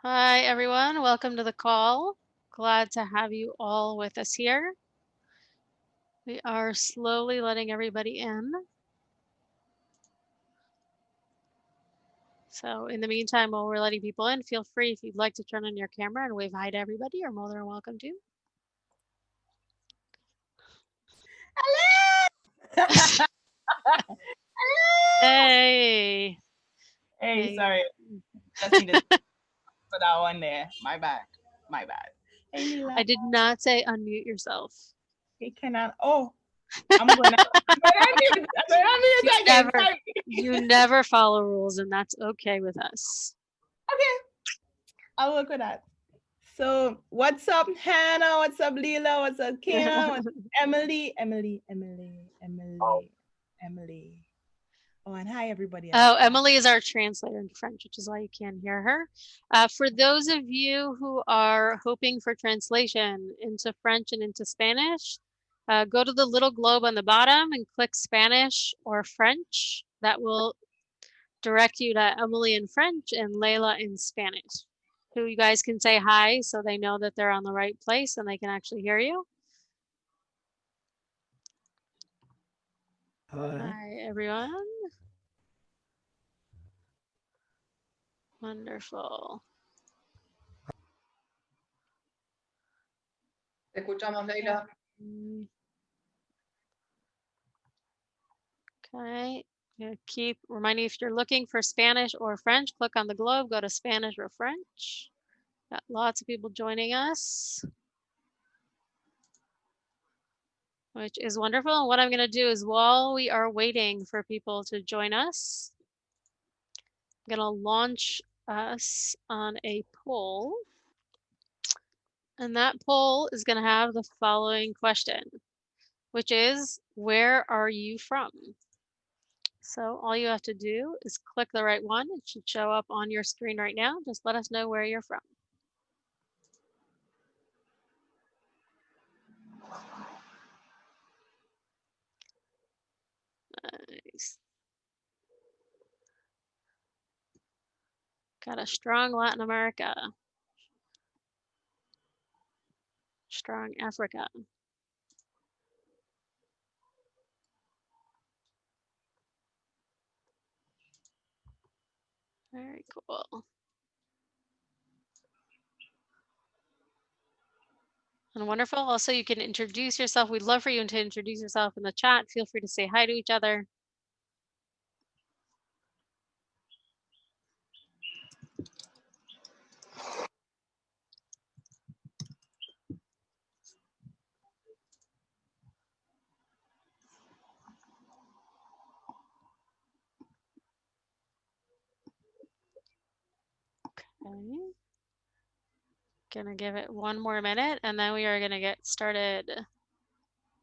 Hi, everyone. Welcome to the call. Glad to have you all with us here. We are slowly letting everybody in. So in the meantime, while we're letting people in, feel free if you'd like to turn on your camera and wave hi to everybody. You're more than welcome to. Hello! Hey. Hey, sorry. Just needed for that one there. My bad. My bad. Hey, Mila. I did not say unmute yourself. Hey, Kenan. Oh, I'm gonna unmute. I'm gonna unmute again. Sorry. You never follow rules, and that's okay with us. Okay. I'll work with that. So, what's up, Hannah? What's up, Leela? What's up, Kenan? What's up, Emily? Emily. Oh, and hi, everybody else. Oh, Emily is our translator into French, which is why you can't hear her. For those of you who are hoping for translation into French and into Spanish, go to the little globe on the bottom and click Spanish or French. That will direct you to Emily in French and Layla in Spanish, who you guys can say hi so they know that they're on the right place and they can actually hear you. Hi, everyone. Wonderful. Te escuchamos, Leila. Okay. Keep reminding you if you're looking for Spanish or French, click on the globe, go to Spanish or French. Got lots of people joining us, which is wonderful. And what I'm going to do is while we are waiting for people to join us, I'm going to launch us on a poll. And that poll is going to have the following question, which is, where are you from? So all you have to do is click the right one. It should show up on your screen right now. Just let us know where you're from. Nice. Got a strong Latin America. Strong Africa. Very cool. And wonderful. Also, you can introduce yourself. We'd love for you to introduce yourself in the chat. Feel free to say hi to each other. Okay. Gonna give it one more minute and then we are gonna get started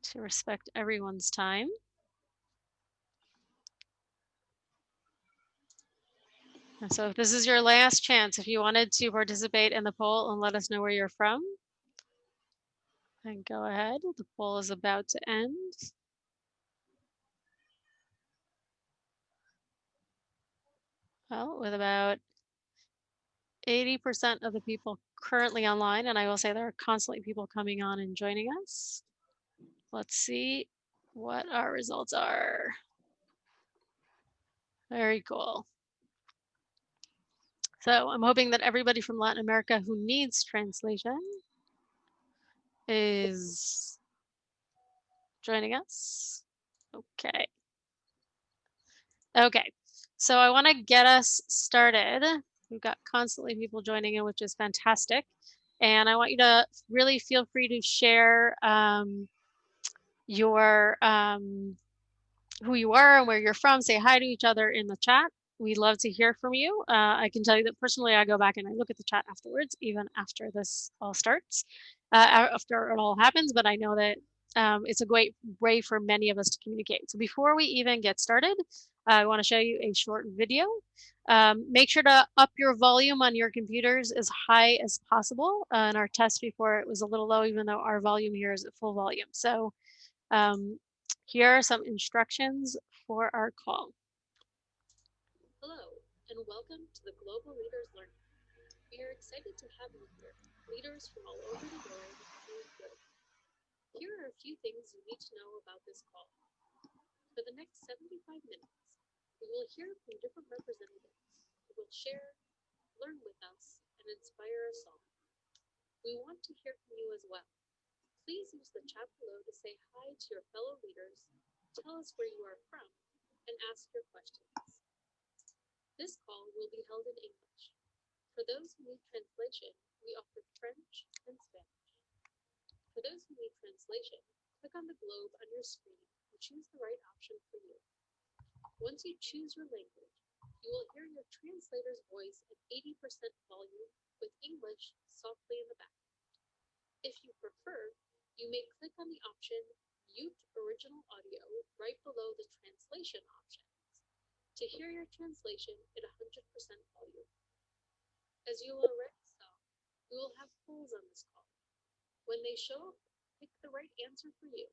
to respect everyone's time. And so if this is your last chance, if you wanted to participate in the poll and let us know where you're from, then go ahead. The poll is about to end. Well, with about 80% of the people currently online, and I will say there are constantly people coming on and joining us. Let's see what our results are. Very cool. So I'm hoping that everybody from Latin America who needs translation is joining us. Okay. Okay, so I want to get us started. We've got constantly people joining in, which is fantastic. And I want you to really feel free to share your who you are and where you're from. Say hi to each other in the chat. We'd love to hear from you. I can tell you that personally, I go back and I look at the chat afterwards, even after this all starts, after it all happens. But I know that it's a great way for many of us to communicate. So before we even get started, I want to show you a short video. Make sure to up your volume on your computers as high as possible. In our test before, it was a little low, even though our volume here is at full volume. So here are some instructions for our call. Hello, and welcome to the Global Leaders Learning. We are excited to have you here, leaders from all over the world doing good. Here are a few things you need to know about this call. For the next 75 minutes, we will hear from different representatives who will share, learn with us, and inspire us all. We want to hear from you as well. Please use the chat below to say hi to your fellow leaders, tell us where you are from, and ask your questions. This call will be held in English. For those who need translation, we offer French and Spanish. For those who need translation, click on the globe on your screen and choose the right option for you. Once you choose your language, you will hear your translator's voice at 80% volume with English softly in the background. If you prefer, you may click on the option Mute Original Audio right below the translation options to hear your translation at 100% volume. As you already saw, we will have polls on this call. When they show up, pick the right answer for you.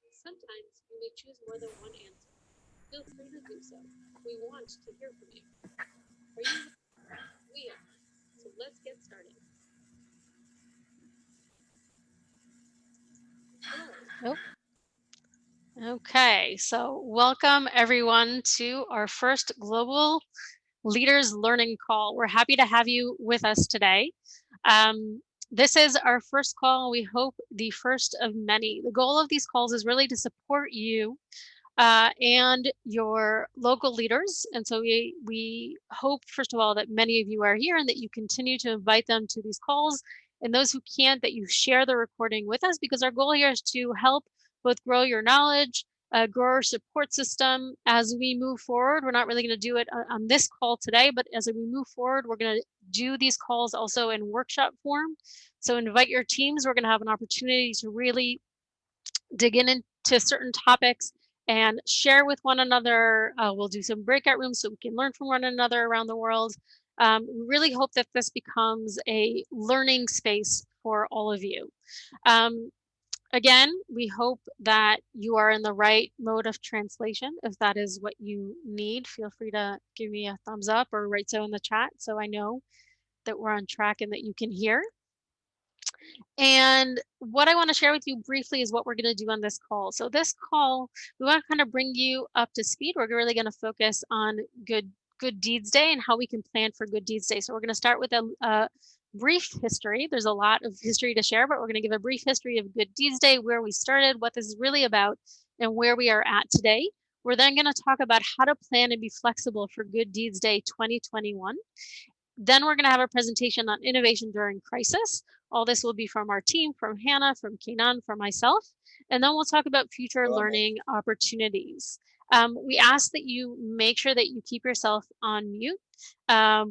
Sometimes you may choose more than one answer. Feel free to do so. We want to hear from you. Are you ready? We are. So let's get started. Hello. Okay, so welcome everyone to our first Global Leaders Learning Call. We're happy to have you with us today. This is our first call. We hope the first of many. The goal of these calls is really to support you and your local leaders. And so we hope, first of all, that many of you are here and that you continue to invite them to these calls. And those who can't, that you share the recording with us, because our goal here is to help both grow your knowledge, grow our support system as we move forward. We're not really going to do it on this call today, but as we move forward, we're going to do these calls also in workshop form. So invite your teams. We're going to have an opportunity to really dig into certain topics and share with one another. We'll do some breakout rooms so we can learn from one another around the world. We really hope that this becomes a learning space for all of you. Again, we hope that you are in the right mode of translation. If that is what you need, feel free to give me a thumbs up or write so in the chat so I know that we're on track and that you can hear. And what I want to share with you briefly is what we're going to do on this call. So this call, we want to kind of bring you up to speed. We're really going to focus on Good Deeds Day and how we can plan for Good Deeds Day. So we're going to start with a brief history. There's a lot of history to share, but we're going to give a brief history of Good Deeds Day, where we started, what this is really about, and where we are at today. We're then going to talk about how to plan and be flexible for Good Deeds Day 2021. Then we're going to have a presentation on innovation during crisis. All this will be from our team, from Hannah, from Kenan, from myself. And then we'll talk about future learning opportunities. We ask that you make sure that you keep yourself on mute.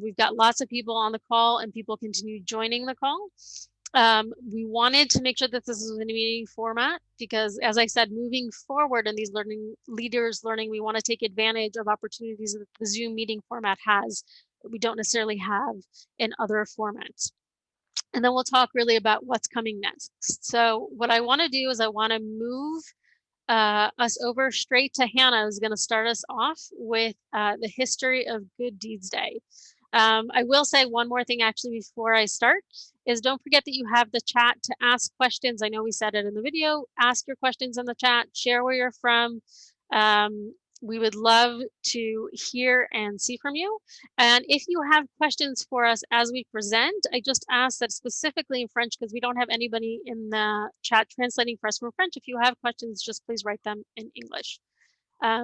We've got lots of people on the call and people continue joining the call. We wanted to make sure that this is in a meeting format because, as I said, moving forward in these leaders learning, we want to take advantage of opportunities that the Zoom meeting format has that we don't necessarily have in other formats. And then we'll talk really about what's coming next. So what I want to do is I want to move us over straight to Hannah, who's going to start us off with the history of Good Deeds Day. I will say one more thing actually before I start is don't forget that you have the chat to ask questions. I know we said it in the video. Ask your questions in the chat. Share where you're from. We would love to hear and see from you. And if you have questions for us as we present, I just ask that specifically in French, because we don't have anybody in the chat translating for us from French. If you have questions, just please write them in English.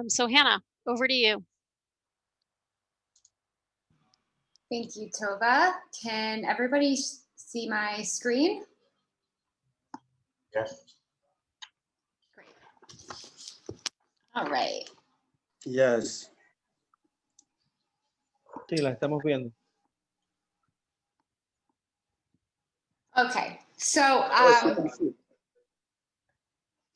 So Hannah, over to you. Thank you, Tova. Can everybody see my screen? Yes. Great. All right. Yes. Sí, la estamos viendo. Okay, so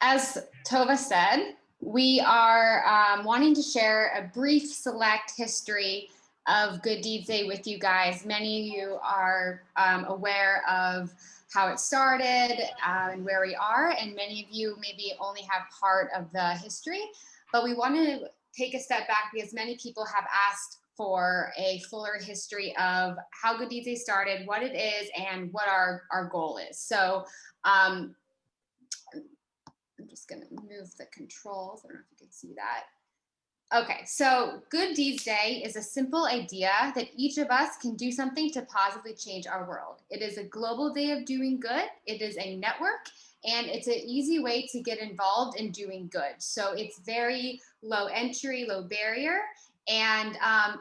as Tova said, we are wanting to share a brief select history of Good Deeds Day with you guys. Many of you are aware of how it started and where we are, and many of you maybe only have part of the history, but we want to take a step back because many people have asked for a fuller history of how Good Deeds Day started, what it is, and what our goal is. So I'm just gonna move the controls. I don't know if you can see that. Okay, so Good Deeds Day is a simple idea that each of us can do something to positively change our world. It is a global day of doing good. It is a network, and it's an easy way to get involved in doing good. So it's very low entry, low barrier. And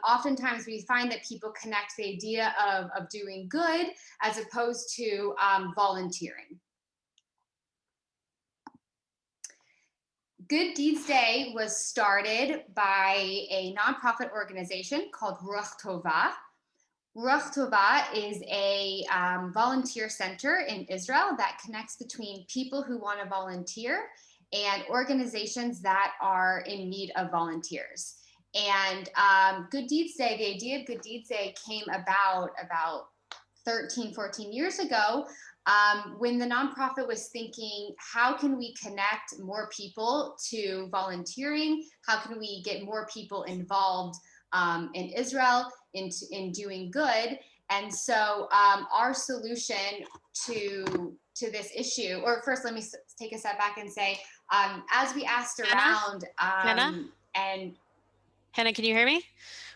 oftentimes we find that people connect the idea of doing good as opposed to volunteering. Good Deeds Day was started by a nonprofit organization called Ruach Tova. Ruach Tova is a volunteer center in Israel that connects between people who want to volunteer and organizations that are in need of volunteers. And Good Deeds Day, the idea of Good Deeds Day came about 13, 14 years ago when the nonprofit was thinking, how can we connect more people to volunteering? How can we get more people involved in Israel in doing good? And so our solution to this issue, or first let me take a step back and say, as we asked around, Hannah? and Hannah, can you hear me?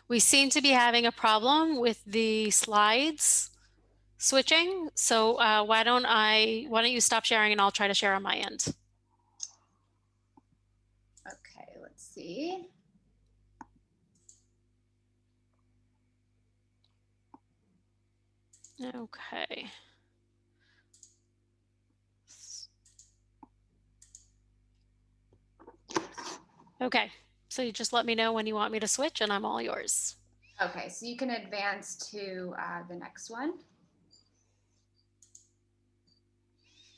We seem to be having a problem with the slides switching. So why don't you stop sharing and I'll try to share on my end. Okay, let's see. Okay. Okay, so you just let me know when you want me to switch and I'm all yours. Okay, so you can advance to the next one.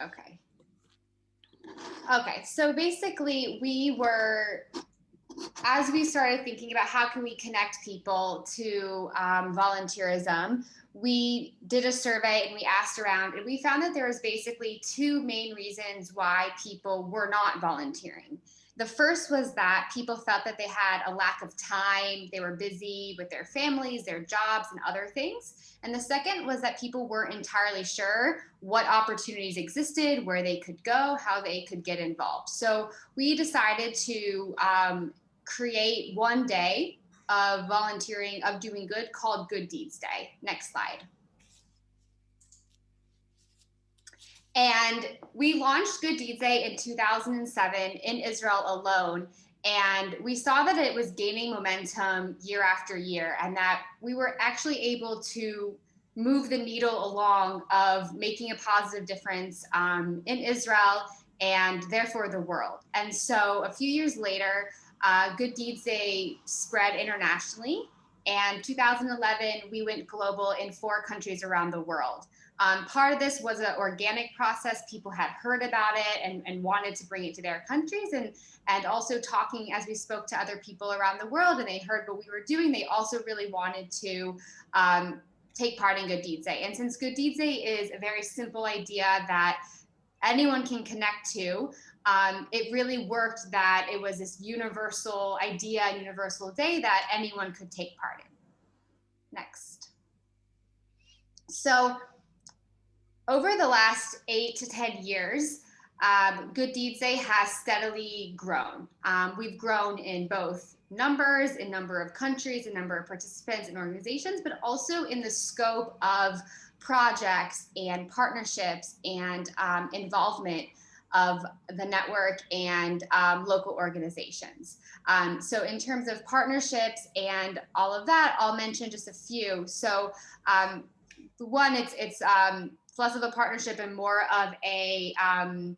Okay. Okay, so basically as we started thinking about how can we connect people to volunteerism, we did a survey and we asked around, and we found that there was basically two main reasons why people were not volunteering. The first was that people felt that they had a lack of time, they were busy with their families, their jobs, and other things. And the second was that people weren't entirely sure what opportunities existed, where they could go, how they could get involved. So we decided to create one day of volunteering, of doing good, called Good Deeds Day. Next slide. And we launched Good Deeds Day in 2007 in Israel alone. And we saw that it was gaining momentum year after year, and that we were actually able to move the needle along of making a positive difference in Israel and therefore the world. And so a few years later, Good Deeds Day spread internationally. And 2011, we went global in 4 countries around the world. Part of this was an organic process. People had heard about it and wanted to bring it to their countries, and also talking as we spoke to other people around the world and they heard what we were doing, they also really wanted to take part in Good Deeds Day. And since Good Deeds Day is a very simple idea that anyone can connect to, it really worked that it was this universal idea, universal day that anyone could take part in. Next. So over the last 8 to 10 years, Good Deeds Day has steadily grown. We've grown in both numbers, in number of countries, in number of participants and organizations, but also in the scope of projects and partnerships and involvement of the network and local organizations. So in terms of partnerships and all of that, I'll mention just a few. So one, it's less of a partnership and more of an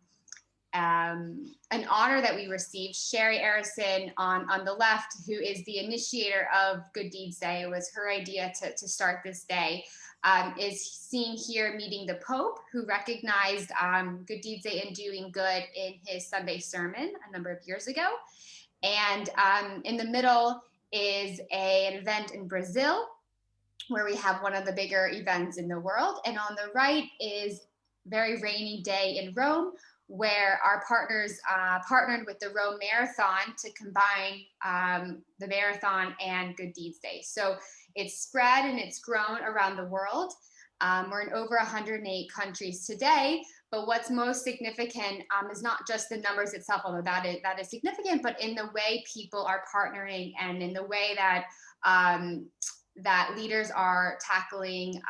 honor that we received. Sherry Arison on the left, who is the initiator of Good Deeds Day, it was her idea to start this day, is seen here meeting the Pope, who recognized Good Deeds Day and doing good in his Sunday sermon a number of years ago. And in the middle is an event in Brazil, where we have one of the bigger events in the world. And on the right is very rainy day in Rome, where our partners partnered with the Rome Marathon to combine the marathon and Good Deeds Day. So it's spread and it's grown around the world. We're in over 108 countries today, but what's most significant is not just the numbers itself, although that is significant, but in the way people are partnering and in the way that that leaders are tackling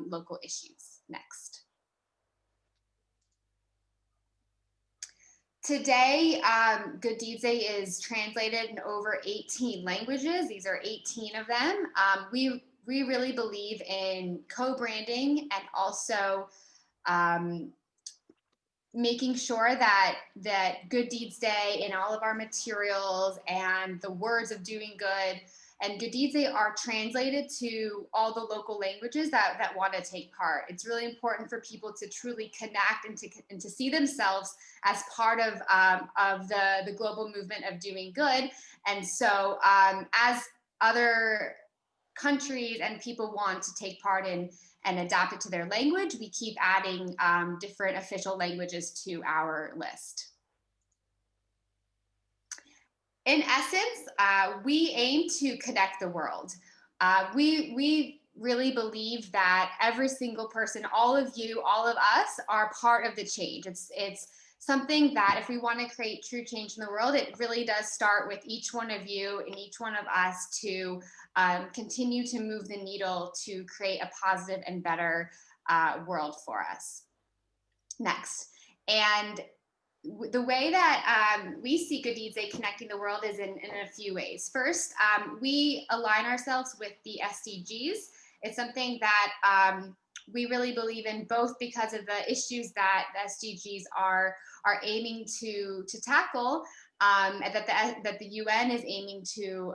local issues. Next. Today, Good Deeds Day is translated in over 18 languages. These are 18 of them. We really believe in co-branding and also making sure that Good Deeds Day in all of our materials and the words of doing good and Good Deeds Day are translated to all the local languages that want to take part. It's really important for people to truly connect and to see themselves as part of the global movement of doing good. And so as other countries and people want to take part in and adapt it to their language, we keep adding different official languages to our list. In essence, we aim to connect the world. We really believe that every single person, all of you, all of us are part of the change. It's something that if we want to create true change in the world, it really does start with each one of you and each one of us to continue to move the needle to create a positive and better world for us. Next. And the way that we see Good Deeds Day connecting the world is in a few ways. First, we align ourselves with the SDGs. It's something that we really believe in, both because of the issues that the SDGs are aiming to tackle, that the UN is aiming to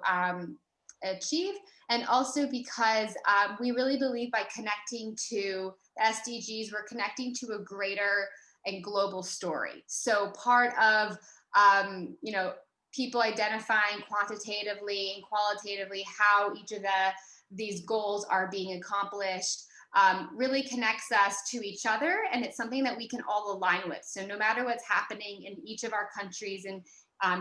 achieve, and also because we really believe by connecting to the SDGs, we're connecting to a greater and global story. So part of people identifying quantitatively and qualitatively how each of these goals are being accomplished really connects us to each other, and it's something that we can all align with. So no matter what's happening in each of our countries and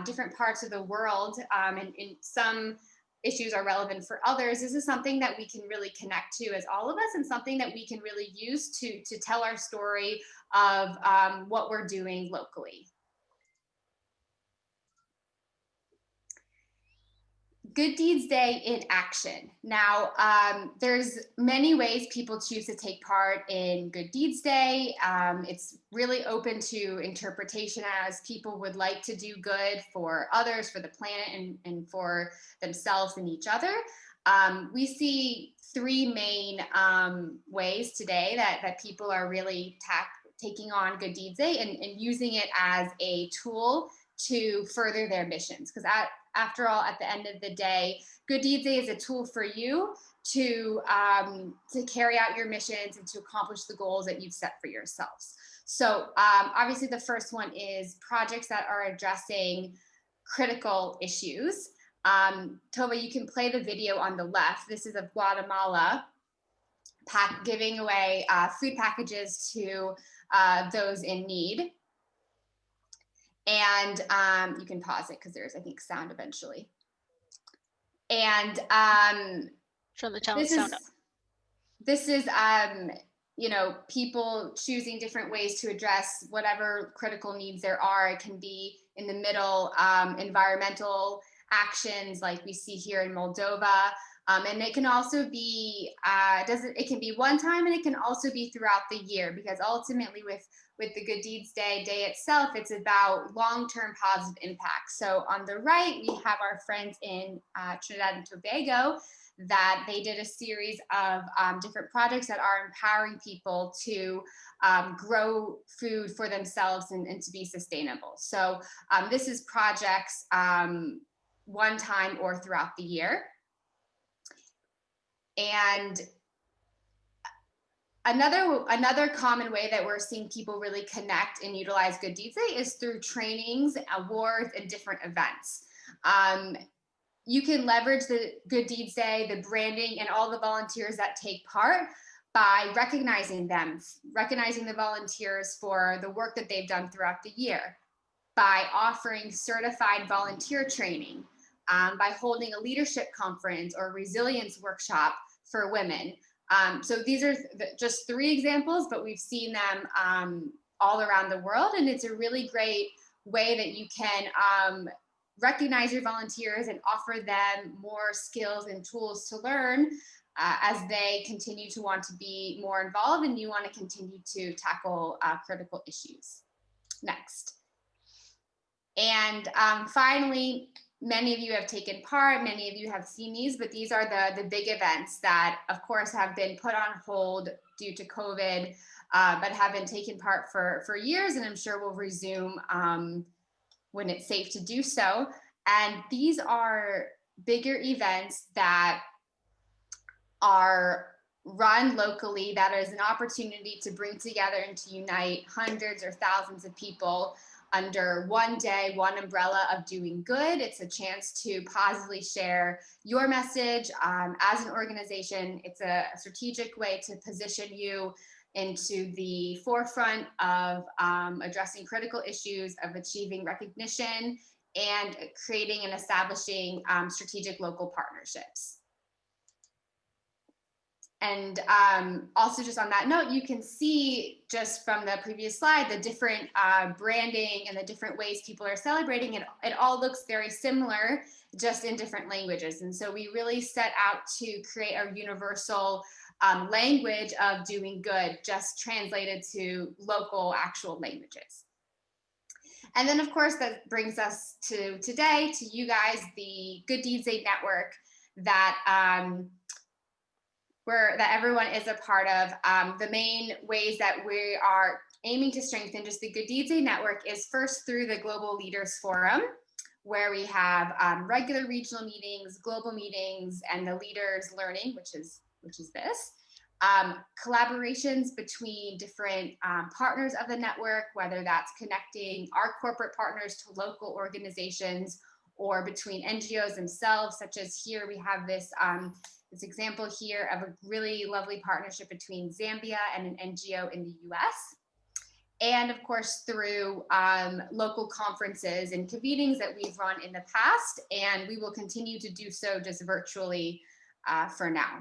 different parts of the world, and in some issues are relevant for others, this is something that we can really connect to as all of us, and something that we can really use to tell our story of what we're doing locally. Good Deeds Day in action. Now, there's many ways people choose to take part in Good Deeds Day. It's really open to interpretation as people would like to do good for others, for the planet, and for themselves and each other. We see three main ways today that people are really taking on Good Deeds Day and using it as a tool to further their missions. Because after all, at the end of the day, Good Deeds Day is a tool for you to carry out your missions and to accomplish the goals that you've set for yourselves. So obviously the first one is projects that are addressing critical issues. Tova, you can play the video on the left. This is of Guatemala giving away food packages to those in need. And you can pause it because there's, I think, sound eventually. And Turn the challenge sound up. This is people choosing different ways to address whatever critical needs there are. It can be in the middle, environmental actions like we see here in Moldova. And it can also be, it can be one time, and it can also be throughout the year, because ultimately with the Good Deeds Day itself, it's about long-term positive impact. So on the right, we have our friends in Trinidad and Tobago, that they did a series of different projects that are empowering people to grow food for themselves and to be sustainable. So this is projects one time or throughout the year. And another common way that we're seeing people really connect and utilize Good Deeds Day is through trainings, awards, and different events. You can leverage the Good Deeds Day, the branding, and all the volunteers that take part by recognizing them, recognizing the volunteers for the work that they've done throughout the year, by offering certified volunteer training, by holding a leadership conference or resilience workshop for women. So these are just 3 examples, but we've seen them all around the world, and it's a really great way that you can recognize your volunteers and offer them more skills and tools to learn as they continue to want to be more involved and you want to continue to tackle critical issues. Next. And finally, many of you have taken part, many of you have seen these, but these are the big events that, of course, have been put on hold due to COVID, but have been taken part for years, and I'm sure will resume when it's safe to do so. And these are bigger events that are run locally, that is an opportunity to bring together and to unite hundreds or thousands of people under one day, one umbrella of doing good. It's a chance to positively share your message as an organization. It's a strategic way to position you into the forefront of addressing critical issues, of achieving recognition, and creating and establishing strategic local partnerships. And also just on that note, you can see just from the previous slide, the different branding and the different ways people are celebrating. It all looks very similar, just in different languages. And so we really set out to create a universal language of doing good, just translated to local actual languages. And then of course, that brings us to today, to you guys, the Good Deeds Day Network that that everyone is a part of. The main ways that we are aiming to strengthen just the Good Deeds Day Network is first through the Global Leaders Forum, where we have regular regional meetings, global meetings, and the leaders learning, which is this. Collaborations between different partners of the network, whether that's connecting our corporate partners to local organizations or between NGOs themselves, such as here we have this example here of a really lovely partnership between Zambia and an NGO in the US. And of course, through local conferences and convenings that we've run in the past, and we will continue to do so just virtually for now.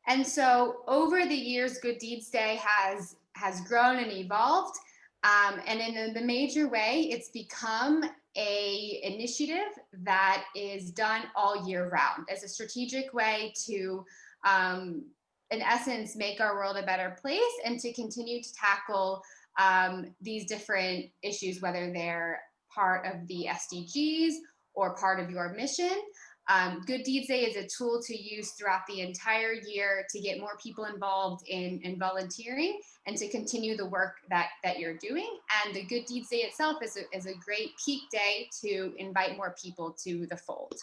And so over the years, Good Deeds Day has grown and evolved. And in the major way, it's become a initiative that is done all year round as a strategic way to, in essence, make our world a better place and to continue to tackle these different issues, whether they're part of the SDGs or part of your mission. Good Deeds Day is a tool to use throughout the entire year to get more people involved in volunteering and to continue the work that you're doing. And the Good Deeds Day itself is a great peak day to invite more people to the fold.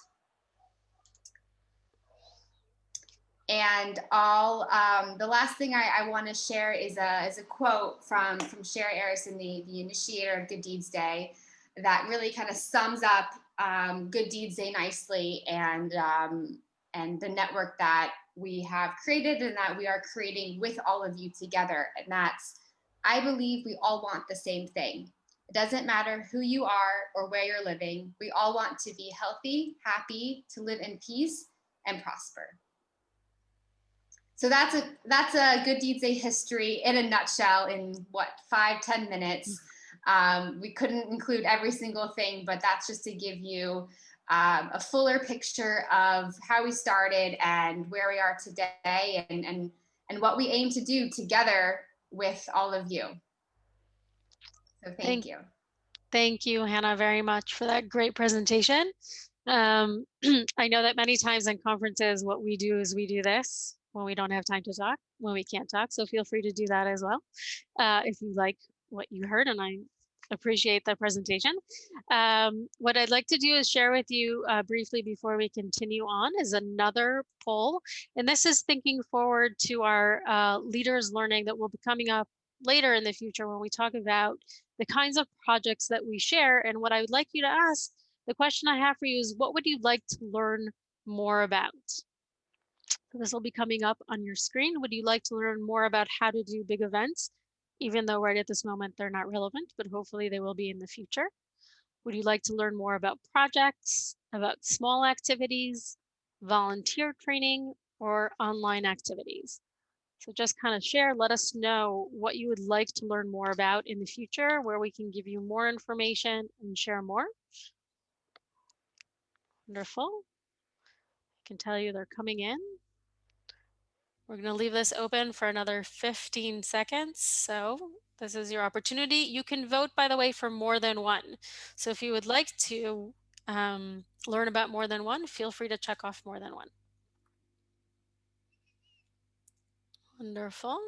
And the last thing I want to share is a quote from Sherry Arison, the initiator of Good Deeds Day, that really kind of sums up Good Deeds Day nicely, and the network that we have created and that we are creating with all of you together. And that's, I believe we all want the same thing. It doesn't matter who you are or where you're living. We all want to be healthy, happy, to live in peace and prosper. So that's a Good Deeds Day history in a nutshell in what, 5-10 minutes. We couldn't include every single thing, but that's just to give you a fuller picture of how we started and where we are today, and what we aim to do together with all of you. So thank you. Thank you, Hannah, very much for that great presentation. I know that many times in conferences, what we do is we do this when we don't have time to talk, when we can't talk. So feel free to do that as well if you like what you heard, and I appreciate the presentation. What I'd like to do is share with you briefly before we continue on is another poll. And this is thinking forward to our leaders learning that will be coming up later in the future when we talk about the kinds of projects that we share. And what I would like you to ask, the question I have for you is, what would you like to learn more about? This will be coming up on your screen. Would you like to learn more about how to do big events, even though right at this moment they're not relevant, but hopefully they will be in the future? Would you like to learn more about projects, about small activities, volunteer training, or online activities? So just kind of share, let us know what you would like to learn more about in the future, where we can give you more information and share more. Wonderful. I can tell you they're coming in. We're going to leave this open for another 15 seconds. So this is your opportunity. You can vote, by the way, for more than one. So if you would like to learn about more than one, feel free to check off more than one. Wonderful. I'm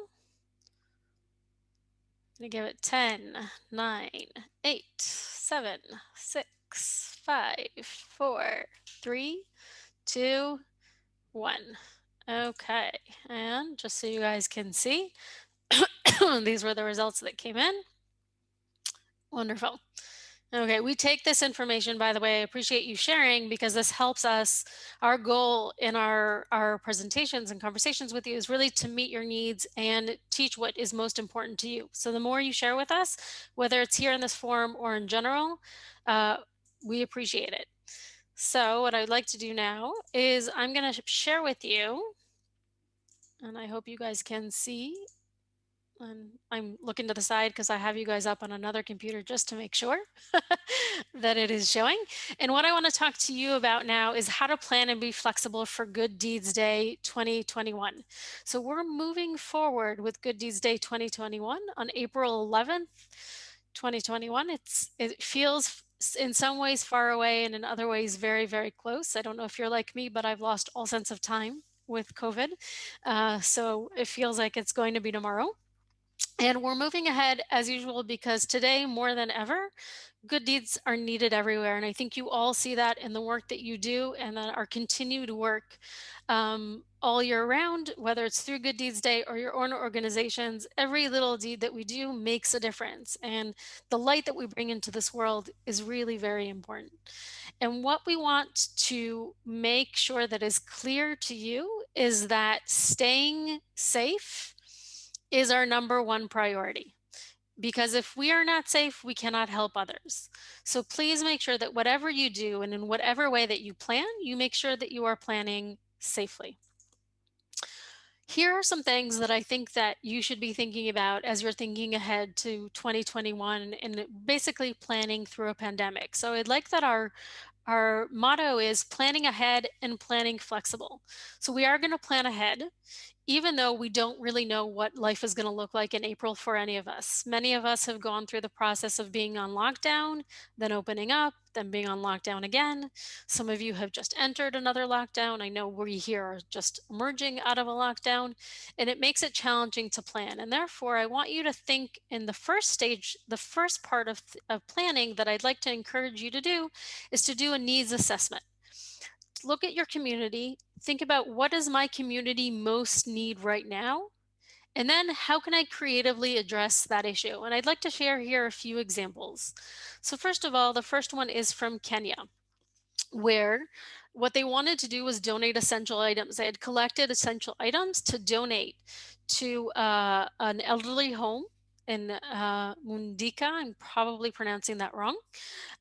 going to give it 10, 9, 8, 7, 6, 5, 4, 3, 2, 1. Okay, and just so you guys can see, these were the results that came in. Wonderful. Okay, we take this information, by the way, I appreciate you sharing, because this helps us. Our goal in our presentations and conversations with you is really to meet your needs and teach what is most important to you. So the more you share with us, whether it's here in this forum or in general, we appreciate it. So what I'd like to do now is I'm going to share with you, and I hope you guys can see. And I'm looking to the side because I have you guys up on another computer just to make sure that it is showing. And what I want to talk to you about now is how to plan and be flexible for Good Deeds Day 2021. So we're moving forward with Good Deeds Day 2021 on April 11th, 2021. It feels in some ways far away and in other ways very, very close. I don't know if you're like me, but I've lost all sense of time with COVID. So it feels like it's going to be tomorrow. And we're moving ahead as usual because today, more than ever, good deeds are needed everywhere. And I think you all see that in the work that you do and that our continued work all year round, whether it's through Good Deeds Day or your own organizations. Every little deed that we do makes a difference. And the light that we bring into this world is really very important. And what we want to make sure that is clear to you is that staying safe is our number one priority. Because if we are not safe, we cannot help others. So please make sure that whatever you do and in whatever way that you plan, you make sure that you are planning safely. Here are some things that I think that you should be thinking about as you're thinking ahead to 2021 and basically planning through a pandemic. So I'd like that our motto is planning ahead and planning flexible. So we are going to plan ahead, even though we don't really know what life is going to look like in April for any of us. Many of us have gone through the process of being on lockdown, then opening up, then being on lockdown again. Some of you have just entered another lockdown. I know we here are just emerging out of a lockdown, and it makes it challenging to plan. And therefore, I want you to think in the first stage, the first part of planning that I'd like to encourage you to do is to do a needs assessment. Look at your community, think about what does my community most need right now? And then how can I creatively address that issue? And I'd like to share here a few examples. So first of all, the first one is from Kenya, where what they wanted to do was donate essential items. They had collected essential items to donate to an elderly home in Mundika. I'm probably pronouncing that wrong.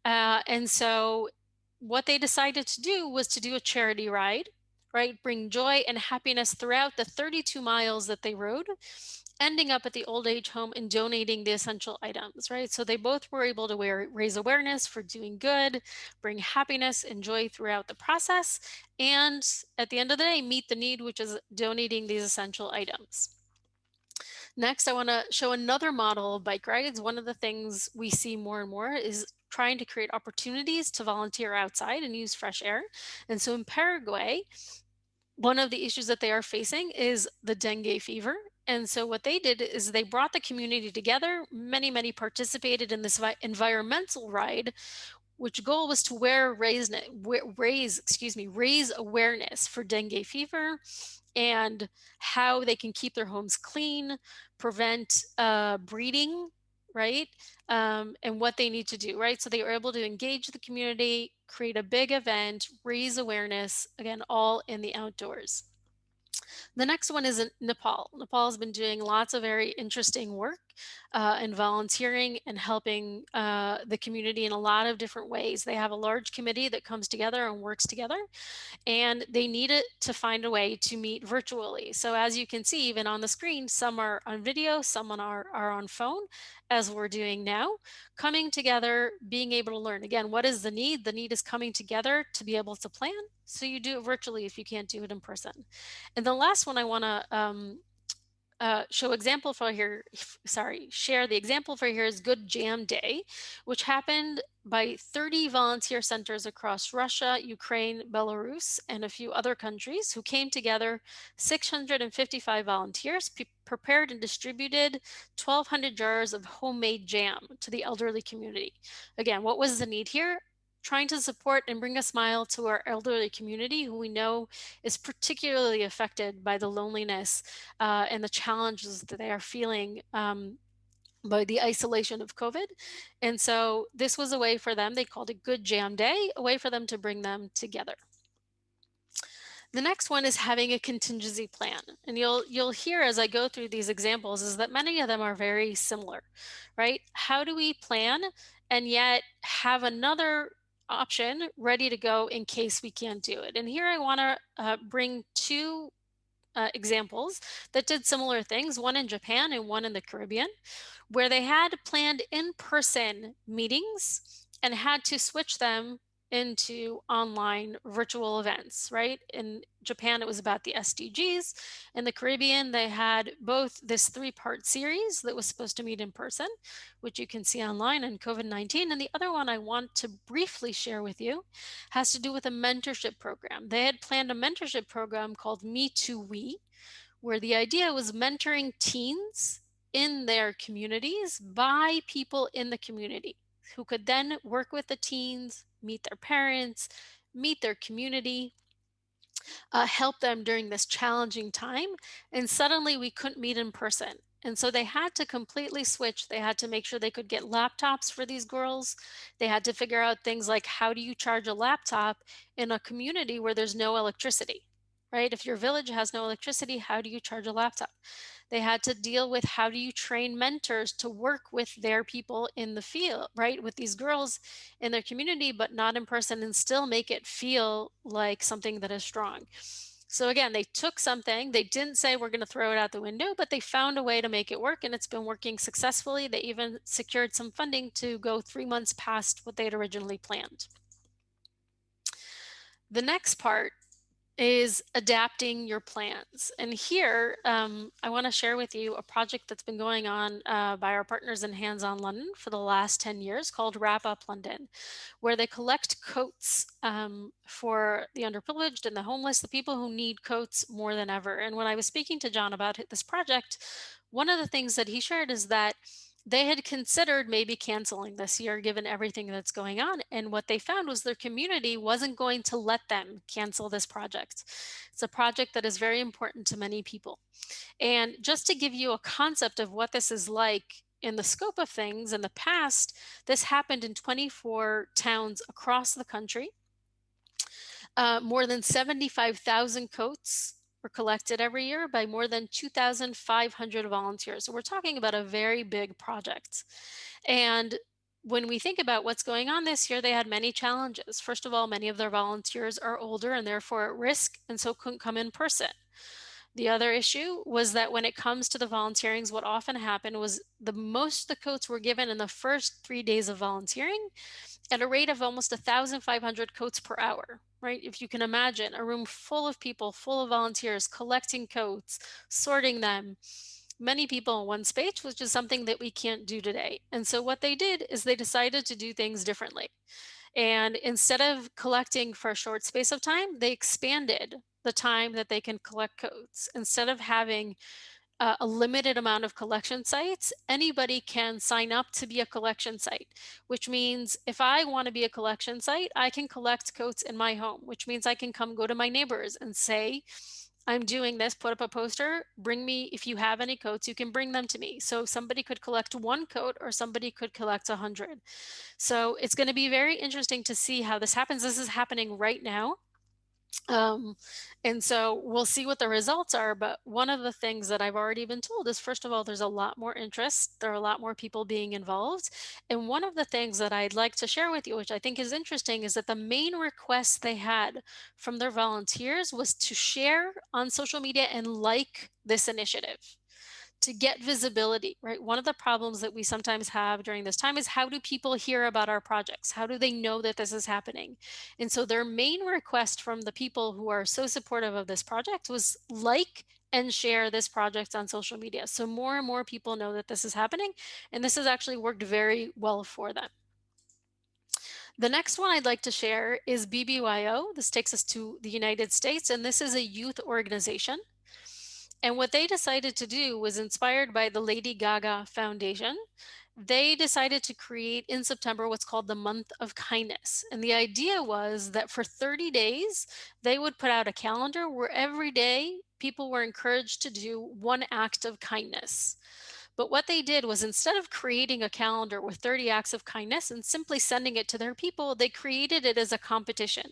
And so what they decided to do was to do a charity ride, right? Bring joy and happiness throughout the 32 miles that they rode, ending up at the old age home and donating the essential items, right? So they both were able to raise awareness for doing good, bring happiness and joy throughout the process, and at the end of the day, meet the need, which is donating these essential items. Next, I want to show another model of bike rides. One of the things we see more and more is trying to create opportunities to volunteer outside and use fresh air. And so in Paraguay, one of the issues that they are facing is the dengue fever. And so what they did is they brought the community together. Many participated in this environmental ride, which goal was to raise awareness for dengue fever and how they can keep their homes clean, prevent breeding, right? And what they need to do, right? So they were able to engage the community, create a big event, raise awareness, again, all in the outdoors. The next one is in Nepal. Nepal has been doing lots of very interesting work and volunteering and helping the community in a lot of different ways. They have a large committee that comes together and works together, and they needed to find a way to meet virtually. So as you can see, even on the screen, some are on video, some are on phone, as we're doing now, coming together, being able to learn. Again, what is the need? The need is coming together to be able to plan. So you do it virtually if you can't do it in person. And the last one I want to show example for here, share the example for here is Good Jam Day, which happened by 30 volunteer centers across Russia, Ukraine, Belarus, and a few other countries who came together. 655 volunteers prepared and distributed 1,200 jars of homemade jam to the elderly community. Again, what was the need here? Trying to support and bring a smile to our elderly community, who we know is particularly affected by the loneliness and the challenges that they are feeling by the isolation of COVID. And so this was a way for them, they called it Good Jam Day, a way for them to bring them together. The next one is having a contingency plan. And you'll hear as I go through these examples is that many of them are very similar, right? How do we plan and yet have another option ready to go in case we can't do it? And here I want to bring two examples that did similar things, one in Japan and one in the Caribbean, where they had planned in-person meetings and had to switch them into online virtual events, right? In Japan, it was about the SDGs. In the Caribbean, they had both this 3-part series that was supposed to meet in person, which you can see online, and COVID-19. And the other one I want to briefly share with you has to do with a mentorship program. They had planned a mentorship program called Me Too We, where the idea was mentoring teens in their communities by people in the community who could then work with the teens, meet their parents, meet their community, help them during this challenging time. And suddenly we couldn't meet in person. And so they had to completely switch. They had to make sure they could get laptops for these girls. They had to figure out things like, how do you charge a laptop in a community where there's no electricity, right? If your village has no electricity, how do you charge a laptop? They had to deal with, how do you train mentors to work with their people in the field, right? With these girls in their community, but not in person, and still make it feel like something that is strong. So again, they took something, they didn't say we're going to throw it out the window, but they found a way to make it work, and it's been working successfully. They even secured some funding to go 3 months past what they had originally planned. The next part is adapting your plans. And here, I want to share with you a project that's been going on by our partners in Hands on London for the last 10 years called Wrap Up London, where they collect coats for the underprivileged and the homeless, the people who need coats more than ever. And when I was speaking to John about this project, one of the things that he shared is that they had considered maybe canceling this year given everything that's going on. And what they found was their community wasn't going to let them cancel this project. It's a project that is very important to many people. And just to give you a concept of what this is like in the scope of things, in the past, this happened in 24 towns across the country. More than 75,000 coats were collected every year by more than 2,500 volunteers. So we're talking about a very big project. And when we think about what's going on this year, they had many challenges. First of all, many of their volunteers are older and therefore at risk, and so couldn't come in person. The other issue was that when it comes to the volunteerings, what often happened was the most of the coats were given in the first 3 days of volunteering at a rate of almost 1,500 coats per hour, right? If you can imagine a room full of people, full of volunteers, collecting coats, sorting them, many people in one space, which is something that we can't do today. And so what they did is they decided to do things differently. And instead of collecting for a short space of time, they expanded the time that they can collect coats. Instead of having a limited amount of collection sites, anybody can sign up to be a collection site, which means if I want to be a collection site, I can collect coats in my home, which means I can come go to my neighbors and say, I'm doing this, put up a poster, bring me, if you have any coats, you can bring them to me. So somebody could collect 1 coat or somebody could collect 100. So it's going to be very interesting to see how this happens. This is happening right now. Um, and so we'll see what the results are. But one of the things that I've already been told is, first of all, there's a lot more interest. There are a lot more people being involved. And one of the things that I'd like to share with you, which I think is interesting, is that the main request they had from their volunteers was to share on social media and like this initiative, to get visibility, right? One of the problems that we sometimes have during this time is, how do people hear about our projects? How do they know that this is happening? And so their main request from the people who are so supportive of this project was like and share this project on social media. So more and more people know that this is happening, and this has actually worked very well for them. The next one I'd like to share is BBYO. This takes us to the United States, and this is a youth organization. And what they decided to do was inspired by the Lady Gaga Foundation. They decided to create in September what's called the Month of Kindness. And the idea was that for 30 days, they would put out a calendar where every day people were encouraged to do one act of kindness. But what they did was, instead of creating a calendar with 30 acts of kindness and simply sending it to their people, they created it as a competition.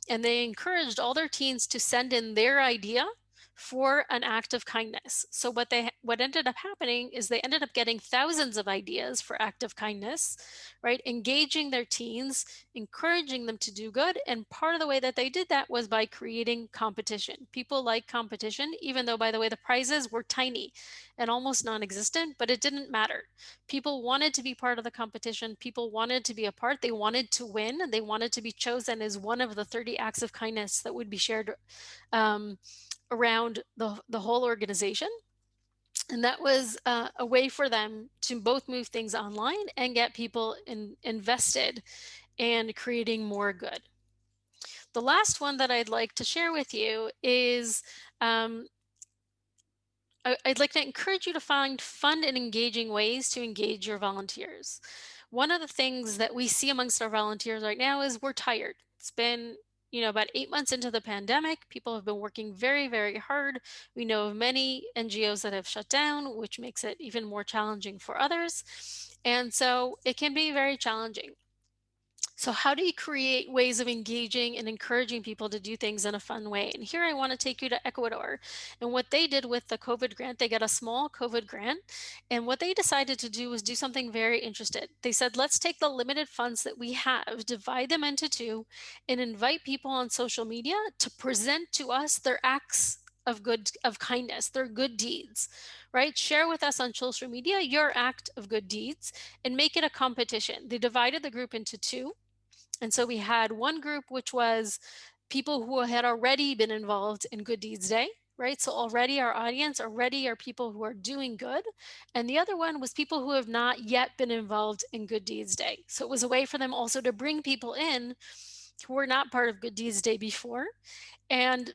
And they encouraged all their teens to send in their idea for an act of kindness. So what ended up happening is they ended up getting thousands of ideas for act of kindness, right? Engaging their teens, encouraging them to do good. And part of the way that they did that was by creating competition. People like competition, even though, by the way, the prizes were tiny and almost non-existent, but it didn't matter. People wanted to be part of the competition. People wanted to be a part. They wanted to win. They wanted to be chosen as one of the 30 acts of kindness that would be shared around the whole organization. And that was a way for them to both move things online and get people invested and creating more good. The last one that I'd like to share with you is I'd like to encourage you to find fun and engaging ways to engage your volunteers. One of the things that we see amongst our volunteers right now is we're tired. It's been, about 8 months into the pandemic. People have been working very, very hard. We know of many NGOs that have shut down, which makes it even more challenging for others. And so it can be very challenging. So how do you create ways of engaging and encouraging people to do things in a fun way? And here I want to take you to Ecuador. And what they did with the COVID grant, they got a small COVID grant. And what they decided to do was do something very interesting. They said, let's take the limited funds that we have, divide them into two, and invite people on social media to present to us their acts of kindness, their good deeds, right? Share with us on social media your act of good deeds and make it a competition. They divided the group into two. And so we had one group, which was people who had already been involved in Good Deeds Day, right? So already our audience already are people who are doing good. And the other one was people who have not yet been involved in Good Deeds Day. So it was a way for them also to bring people in who were not part of Good Deeds Day before. And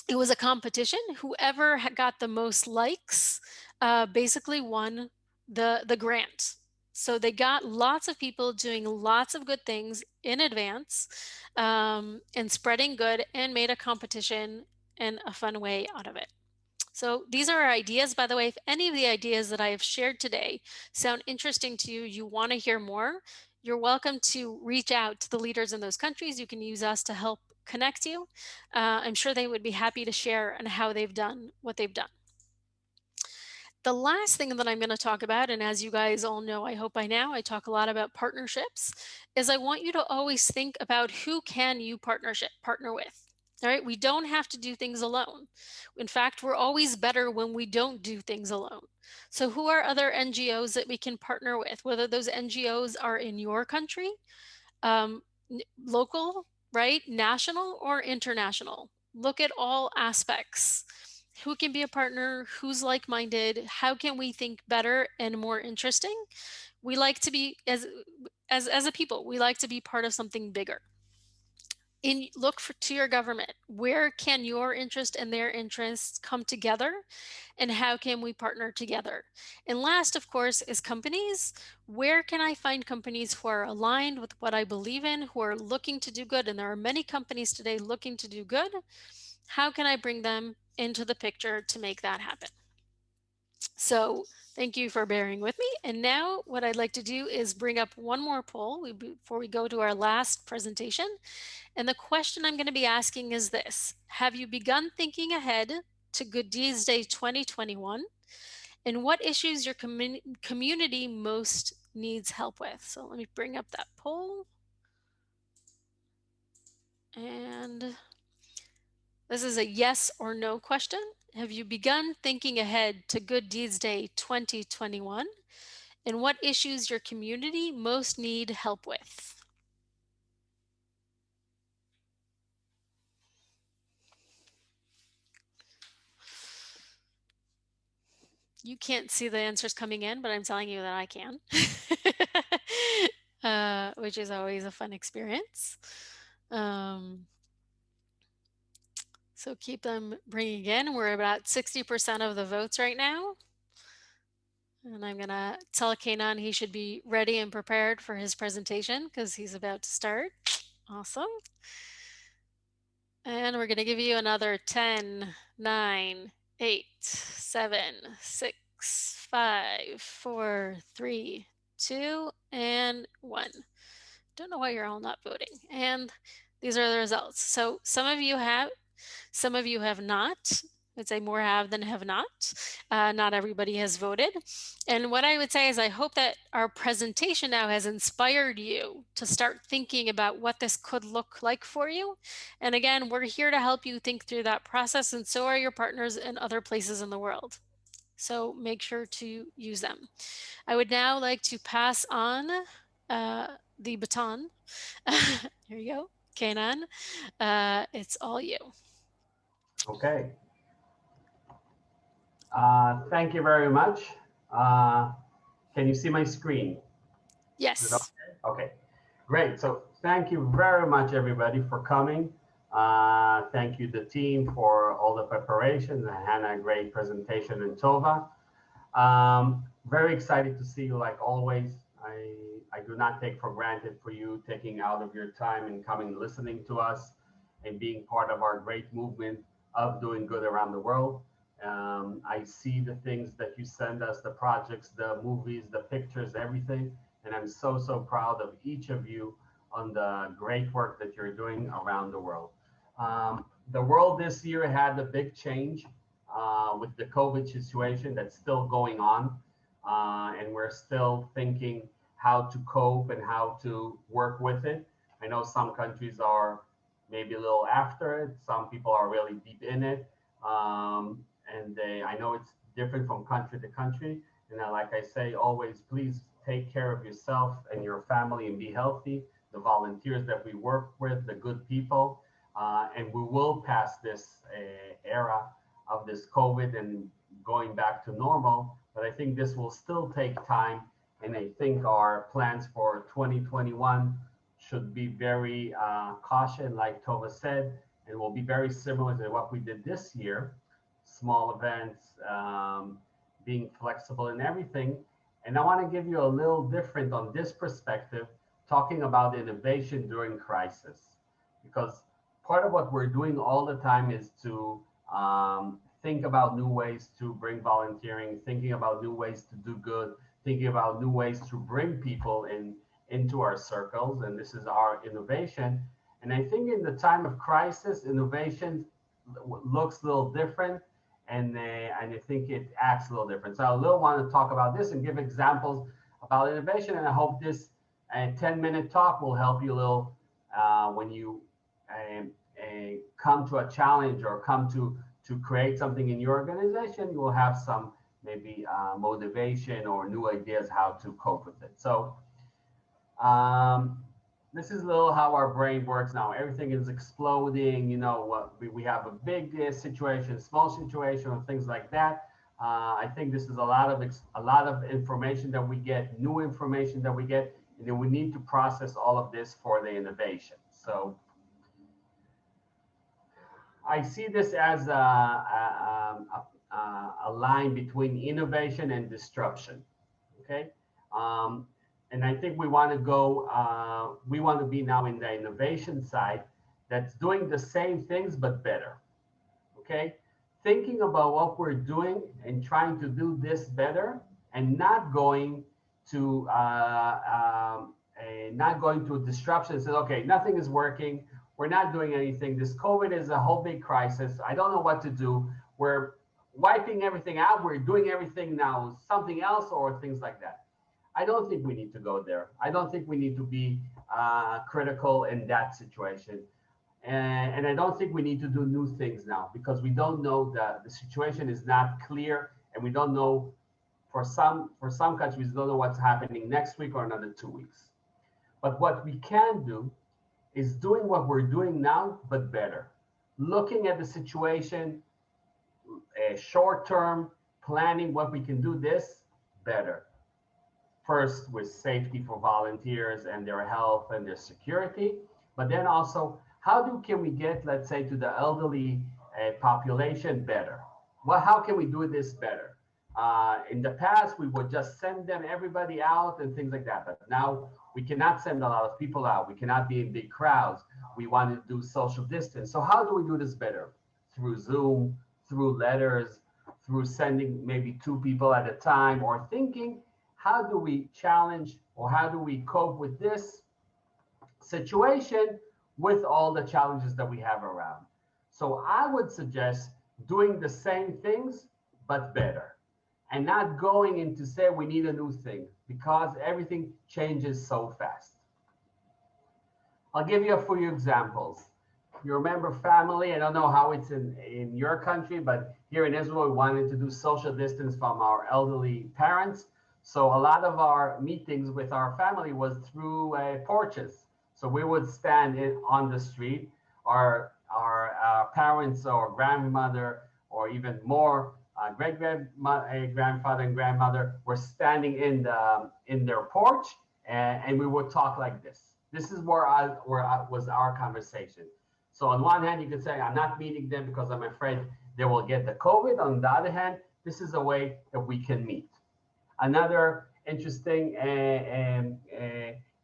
it was a competition. Whoever got the most likes basically won the grant. So they got lots of people doing lots of good things in advance and spreading good, and made a competition and a fun way out of it. So these are our ideas. By the way, if any of the ideas that I have shared today sound interesting to you, you want to hear more, you're welcome to reach out to the leaders in those countries. You can use us to help connect you. I'm sure they would be happy to share on how they've done what they've done. The last thing that I'm going to talk about, and as you guys all know, I hope by now, I talk a lot about partnerships, is I want you to always think about who can you partner with. All right, we don't have to do things alone. In fact, we're always better when we don't do things alone. So who are other NGOs that we can partner with, whether those NGOs are in your country, local, right, national, or international? Look at all aspects. Who can be a partner? Who's like-minded? How can we think better and more interesting? We like to be, as a people, we like to be part of something bigger. Look to your government. Where can your interest and their interests come together? And how can we partner together? And last, of course, is companies. Where can I find companies who are aligned with what I believe in, who are looking to do good? And there are many companies today looking to do good. How can I bring them into the picture to make that happen? So Thank you for bearing with me. And now what I'd like to do is bring up one more poll before we go to our last presentation. And the question I'm going to be asking is this: have you begun thinking ahead to Good Deeds Day 2021? And what issues your community most needs help with? So let me bring up that poll. And this is a yes or no question. Have you begun thinking ahead to Good Deeds Day 2021? And what issues your community most need help with? You can't see the answers coming in, but I'm telling you that I can, which is always a fun experience. So keep them bringing in. We're about 60% of the votes right now. And I'm going to tell Kanan he should be ready and prepared for his presentation because he's about to start. Awesome. And we're going to give you another 10, 9, 8, 7, 6, 5, 4, 3, 2, and 1. Don't know why you're all not voting. And these are the results. So some of you have not. I'd say more have than have not. Not everybody has voted. And what I would say is I hope that our presentation now has inspired you to start thinking about what this could look like for you. And again, we're here to help you think through that process, and so are your partners in other places in the world. So make sure to use them. I would now like to pass on the baton. Here you go, Kanan. It's all you. Okay. Thank you very much. Can you see my screen? Yes. Is it okay? Okay, great. So thank you very much, everybody, for coming. Thank you, the team, for all the preparation. Hannah, great presentation, and Tova. Very excited to see you, like always. I do not take for granted for you taking out of your time and coming listening to us and being part of our great movement of doing good around the world. I see the things that you send us, the projects, the movies, the pictures, everything. And I'm so, so proud of each of you on the great work that you're doing around the world. The world this year had a big change with the COVID situation that's still going on. And we're still thinking how to cope and how to work with it. I know some countries are maybe a little after it. Some people are really deep in it. I know it's different from country to country. And like I say, always, please take care of yourself and your family and be healthy. The volunteers that we work with, the good people, and we will pass this era of this COVID and going back to normal. But I think this will still take time. And I think our plans for 2021 should be very cautious, like Tova said, and will be very similar to what we did this year. Small events, being flexible in everything. And I want to give you a little different on this perspective, talking about innovation during crisis. Because part of what we're doing all the time is to think about new ways to bring volunteering, thinking about new ways to do good, thinking about new ways to bring people into our circles. And this is our innovation. And I think in the time of crisis, innovation looks a little different. And I think it acts a little different. So I will want to talk about this and give examples about innovation. And I hope this 10-minute talk will help you a little when you come to a challenge or come to create something in your organization. You will have some maybe motivation or new ideas how to cope with it. So this is a little how our brain works now. Everything is exploding. You know, we have a big situation, small situation, or things like that. I think this is a lot of information that we get, new information that we get, and then we need to process all of this for the innovation. So I see this as a line between innovation and disruption. Okay. And I think we want to be now in the innovation side that's doing the same things but better. Okay, thinking about what we're doing and trying to do this better and not going to not going to a disruption and say, okay, nothing is working. We're not doing anything. This COVID is a whole big crisis. I don't know what to do. We're wiping everything out. We're doing everything now, something else or things like that. I don't think we need to go there. I don't think we need to be critical in that situation. And I don't think we need to do new things now because we don't know the situation is not clear and we don't know for some countries we don't know what's happening next week or another 2 weeks. But what we can do is doing what we're doing now, but better. Looking at the situation, short term, planning what we can do this better. First, with safety for volunteers and their health and their security, but then also, can we get, let's say, to the elderly population better? Well, how can we do this better? In the past, we would just send them everybody out and things like that. But now we cannot send a lot of people out. We cannot be in big crowds. We want to do social distance. So how do we do this better? Through Zoom, through letters, through sending maybe 2 people at a time, or thinking, how do we challenge or how do we cope with this situation with all the challenges that we have around? So I would suggest doing the same things, but better, and not going into say we need a new thing because everything changes so fast. I'll give you a few examples. You remember family. I don't know how it's in your country, but here in Israel, we wanted to do social distance from our elderly parents. So a lot of our meetings with our family was through porches. So we would stand on the street. Our parents or grandmother or even more great grandfather and grandmother were standing in their porch, and we would talk like this. This is where was our conversation. So on one hand, you could say, I'm not meeting them because I'm afraid they will get the COVID. On the other hand, this is a way that we can meet. Another interesting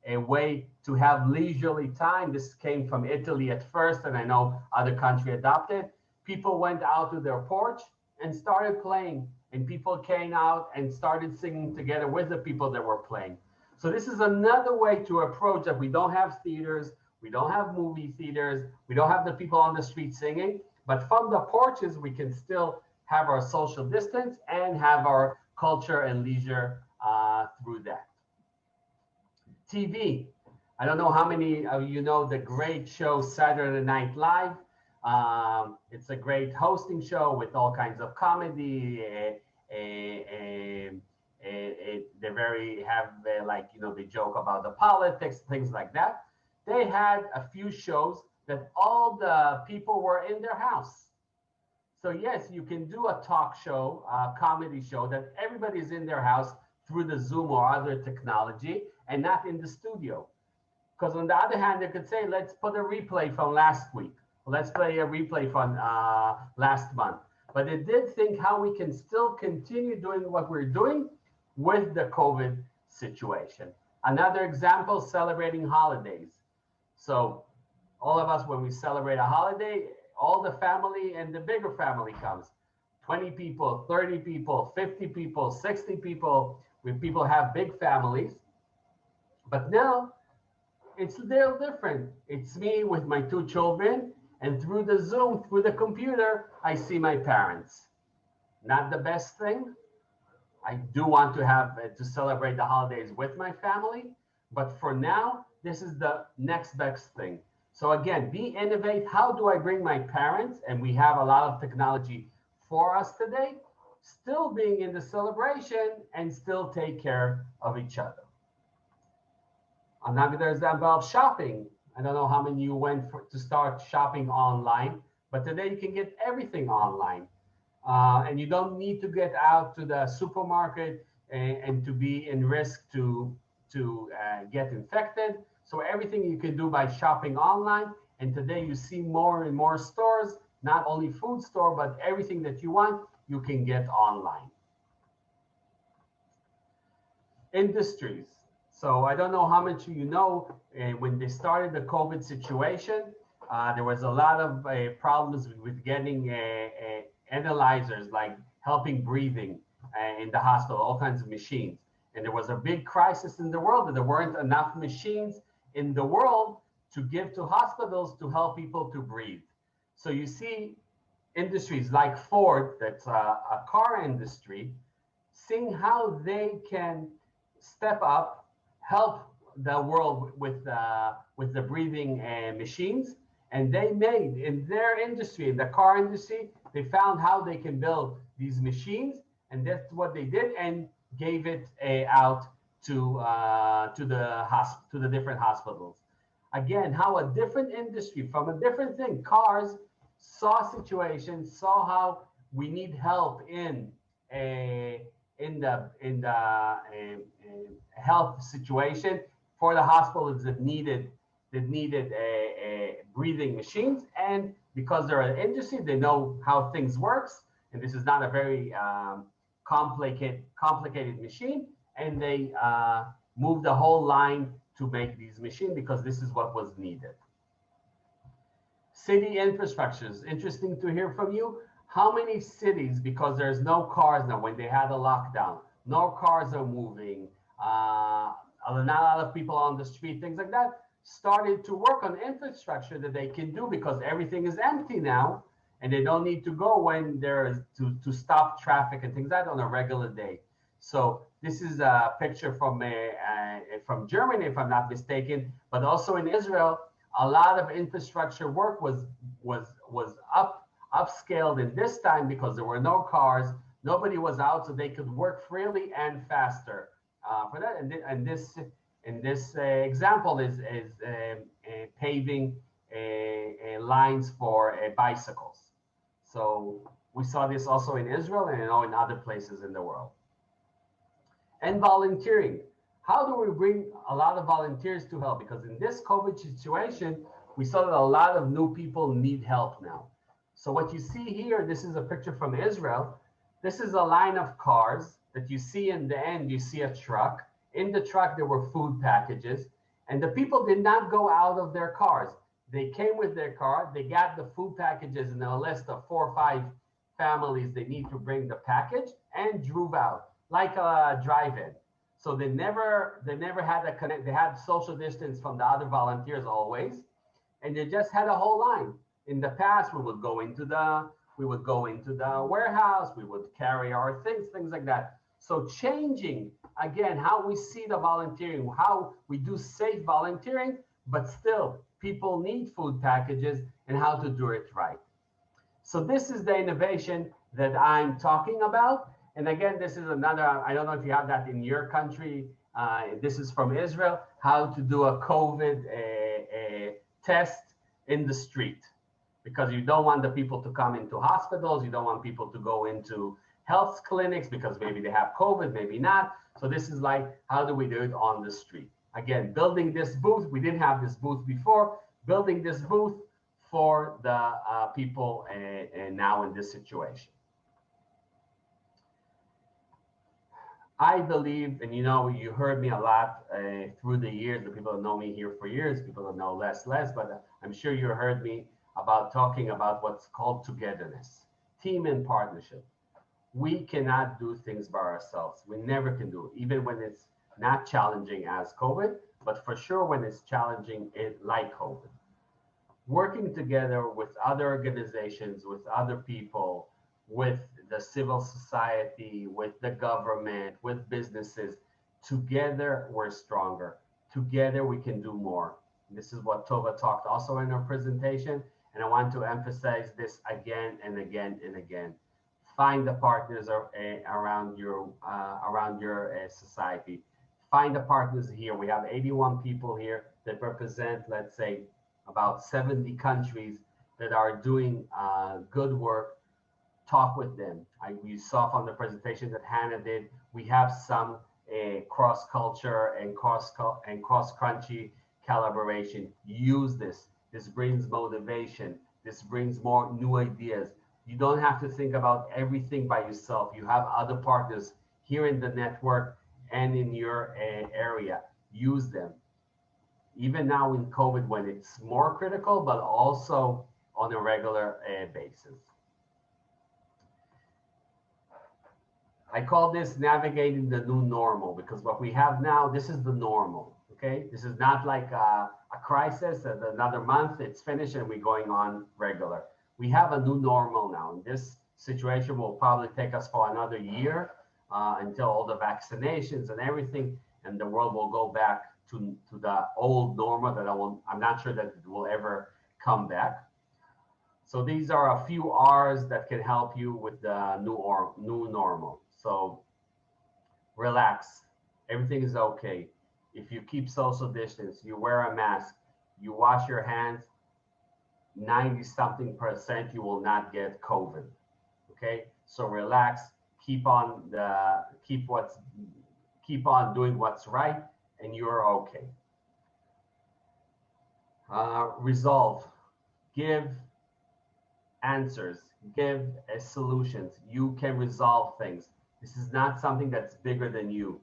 a way to have leisurely time. This came from Italy at first, and I know other countries adopted. People went out to their porch and started playing, and people came out and started singing together with the people that were playing. So this is another way to approach that. We don't have theaters, we don't have movie theaters, we don't have the people on the street singing, but from the porches, we can still have our social distance and have our culture and leisure through that. TV. I don't know how many of you know the great show Saturday Night Live. It's a great hosting show with all kinds of comedy. They very have they joke about the politics, things like that. They had a few shows that all the people were in their house. So yes, you can do a talk show, a comedy show that everybody's in their house through the Zoom or other technology and not in the studio. Because on the other hand, they could say, let's put a replay from last week. Let's play a replay from last month. But they did think how we can still continue doing what we're doing with the COVID situation. Another example, celebrating holidays. So all of us, when we celebrate a holiday, all the family and the bigger family comes. 20 people, 30 people, 50 people, 60 people. When people have big families. But now it's still different. It's me with my 2 children, and through the Zoom, through the computer, I see my parents. Not the best thing. I do want to have to celebrate the holidays with my family, but for now, this is the next best thing. So again, be innovative. How do I bring my parents, and we have a lot of technology for us today, still being in the celebration and still take care of each other. Another example of shopping. I don't know how many you went to start shopping online, but today you can get everything online. And you don't need to get out to the supermarket and to be in risk to get infected. So everything you can do by shopping online. And today you see more and more stores, not only food store, but everything that you want, you can get online. Industries. So I don't know how much you know, when they started the COVID situation, there was a lot of problems with getting analyzers, like helping breathing. in the hospital, all kinds of machines. And there was a big crisis in the world that there weren't enough machines in the world to give to hospitals to help people to breathe. So you see industries like Ford, that's a car industry, seeing how they can step up, help the world with the breathing machines. And they made in their industry, in the car industry, they found how they can build these machines, and that's what they did, and gave it out to the different hospitals. Again, how a different industry from a different thing, cars, saw situations, saw how we need help a in the health situation for the hospitals that needed a breathing machines, and because they're an industry, they know how things works, and this is not a very complicated machine, and they moved the whole line to make these machines because this is what was needed. City infrastructures. Interesting to hear from you. How many cities, because there's no cars now when they had a lockdown, no cars are moving, not a lot of people on the street, things like that, started to work on infrastructure that they can do because everything is empty now and they don't need to go when there is to stop traffic and things like that on a regular day. So this is a picture from Germany, if I'm not mistaken, but also in Israel, a lot of infrastructure work was upscaled in this time because there were no cars, nobody was out, so they could work freely and faster for that. And this example is paving lines for bicycles. So we saw this also in Israel and I know in other places in the world. And volunteering. How do we bring a lot of volunteers to help? Because in this COVID situation, we saw that a lot of new people need help now. So what you see here, this is a picture from Israel. This is a line of cars that you see in the end, you see a truck. In the truck, there were food packages, and the people did not go out of their cars. They came with their car, they got the food packages in a list of 4 or 5 families they need to bring the package and drove out like a drive-in. So they never had a connect. They had social distance from the other volunteers always, and they just had a whole line. In the past, we would go into the warehouse, we would carry our things like that. So changing again how we see the volunteering, how we do safe volunteering, but still people need food packages and how to do it right. So this is the innovation that I'm talking about. And again, this is another, I don't know if you have that in your country. This is from Israel, how to do a COVID test in the street. Because you don't want the people to come into hospitals. You don't want people to go into health clinics because maybe they have COVID, maybe not. So this is like, how do we do it on the street? Again, building this booth. We didn't have this booth before. Building this booth for the people now in this situation. I believe, and you heard me a lot through the years, the people that know me here for years, people that know less, but I'm sure you heard me about talking about what's called togetherness, team and partnership. We cannot do things by ourselves. We never can do it, even when it's not challenging as COVID, but for sure when it's challenging like COVID. Working together with other organizations, with other people, with the civil society, with the government, with businesses, together we're stronger. Together we can do more. This is what Tova talked also in her presentation, and I want to emphasize this again and again and again. Find the partners around your society. Find the partners here. We have 81 people here that represent, let's say, about 70 countries that are doing good work. Talk with them. You saw from the presentation that Hannah did, we have some cross-culture and cross-country collaboration. Use this. This brings motivation. This brings more new ideas. You don't have to think about everything by yourself. You have other partners here in the network and in your area. Use them. Even now in COVID when it's more critical, but also on a regular basis. I call this navigating the new normal, because what we have now, this is the normal. Okay, this is not like a crisis. Another month, it's finished, and we're going on regular. We have a new normal now, and this situation will probably take us for another year until all the vaccinations and everything, and the world will go back to the old normal that I'm not sure that it will ever come back. So these are a few R's that can help you with the new normal. So relax. Everything is okay. If you keep social distance, you wear a mask, you wash your hands, 90 something percent you will not get COVID. Okay? So relax, keep on doing what's right, and you're okay. Resolve. Give answers, give solutions. You can resolve things. This is not something that's bigger than you.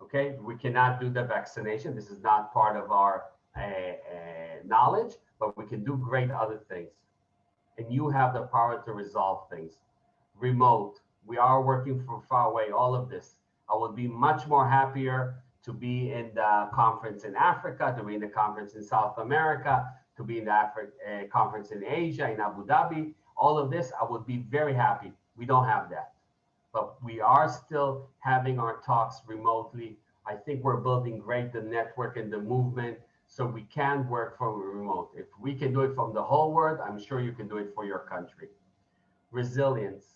Okay, we cannot do the vaccination. This is not part of our knowledge, but we can do great other things. And you have the power to resolve things. Remote. We are working from far away. All of this. I would be much more happier to be in the conference in Africa, to be in the conference in South America, to be in the conference in Asia, in Abu Dhabi. All of this, I would be very happy. We don't have that. But we are still having our talks remotely. I think we're building great the network and the movement so we can work from remote. If we can do it from the whole world, I'm sure you can do it for your country. Resilience,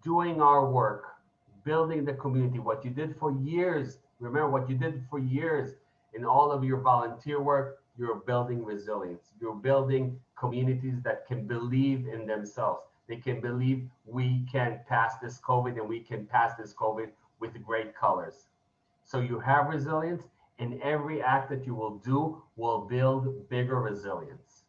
doing our work, building the community, what you did for years. Remember what you did for years in all of your volunteer work, you're building resilience. You're building communities that can believe in themselves. They can believe we can pass this COVID, and we can pass this COVID with great colors. So you have resilience, and every act that you will do will build bigger resilience.